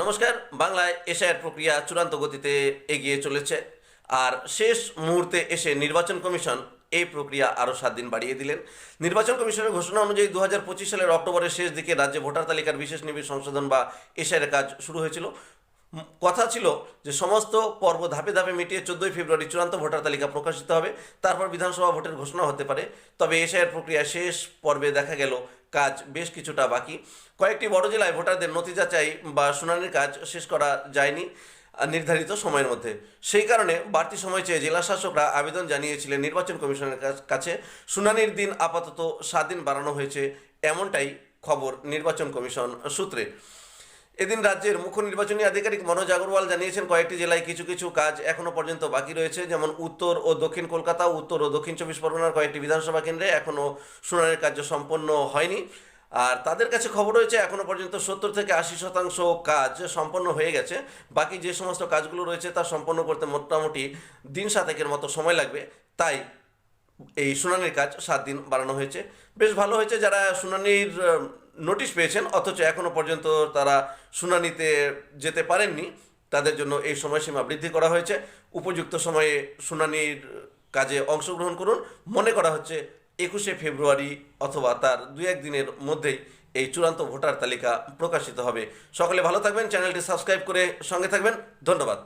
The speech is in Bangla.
নমস্কার। বাংলায় এশিয়ার প্রক্রিয়া চূড়ান্ত গতিতে এগিয়ে চলেছে, আর শেষ মুহূর্তে এসে নির্বাচন কমিশন এই প্রক্রিয়া আরও 7 দিন বাড়িয়ে দিলেন। নির্বাচন কমিশনের ঘোষণা অনুযায়ী 2025 সালের অক্টোবরের শেষ দিকে রাজ্যে ভোটার তালিকার বিশেষ নিবিড় সংশোধন বা এশিয়ার কাজ শুরু হয়েছিল। কথা ছিল যে সমস্ত পর্ব ধাপে ধাপে মিটিয়ে 14ই ফেব্রুয়ারি চূড়ান্ত ভোটার তালিকা প্রকাশিত হবে, তারপর বিধানসভা ভোটের ঘোষণা হতে পারে। তবে এশিয়ার প্রক্রিয়া শেষ পর্বে দেখা গেল কাজ বেশ কিছুটা বাকি। কয়েকটি বড় জেলায় ভোটারদের নথি যাচাই বা শুনানির কাজ শেষ করা যায়নি নির্ধারিত সময়ের মধ্যে। সেই কারণে বাড়তি সময় চেয়ে জেলা শাসকরা আবেদন জানিয়েছিলেন নির্বাচন কমিশনের কাছে। শুনানির দিন আপাতত 7 দিন বাড়ানো হয়েছে, এমনটাই খবর নির্বাচন কমিশন সূত্রে। এদিন রাজ্যের মুখ্য নির্বাচনী আধিকারিক মনোজ আগরওয়াল জানিয়েছেন, কয়েকটি জেলায় কিছু কিছু কাজ এখনও পর্যন্ত বাকি রয়েছে, যেমন উত্তর ও দক্ষিণ কলকাতা, উত্তর ও দক্ষিণ 24 পরগনার কয়েকটি বিধানসভা কেন্দ্রে এখনও শুনানির কার্য সম্পন্ন হয়নি। আর তাদের কাছে খবর রয়েছে এখনও পর্যন্ত 70 থেকে 80% কাজ সম্পন্ন হয়ে গেছে। বাকি যে সমস্ত কাজগুলো রয়েছে তা সম্পন্ন করতে মোটামুটি দিন 7 মতো সময় লাগবে। তাই এই শুনানির কাজ 7 দিন বাড়ানো হয়েছে। বেশ ভালো হয়েছে যারা শুনানির নোটিশ পেয়েছেন অথচ এখনও পর্যন্ত তারা শুনানিতে যেতে পারেননি, তাদের জন্য এই সময়সীমা বৃদ্ধি করা হয়েছে। উপযুক্ত সময়ে শুনানির কাজে অংশগ্রহণ করুন। মনে করা হচ্ছে 21শে ফেব্রুয়ারি অথবা তার 2-1 দিনের মধ্যেই এই চূড়ান্ত ভোটার তালিকা প্রকাশিত হবে। সকলে ভালো থাকবেন, চ্যানেলটি সাবস্ক্রাইব করে সঙ্গে থাকবেন। ধন্যবাদ।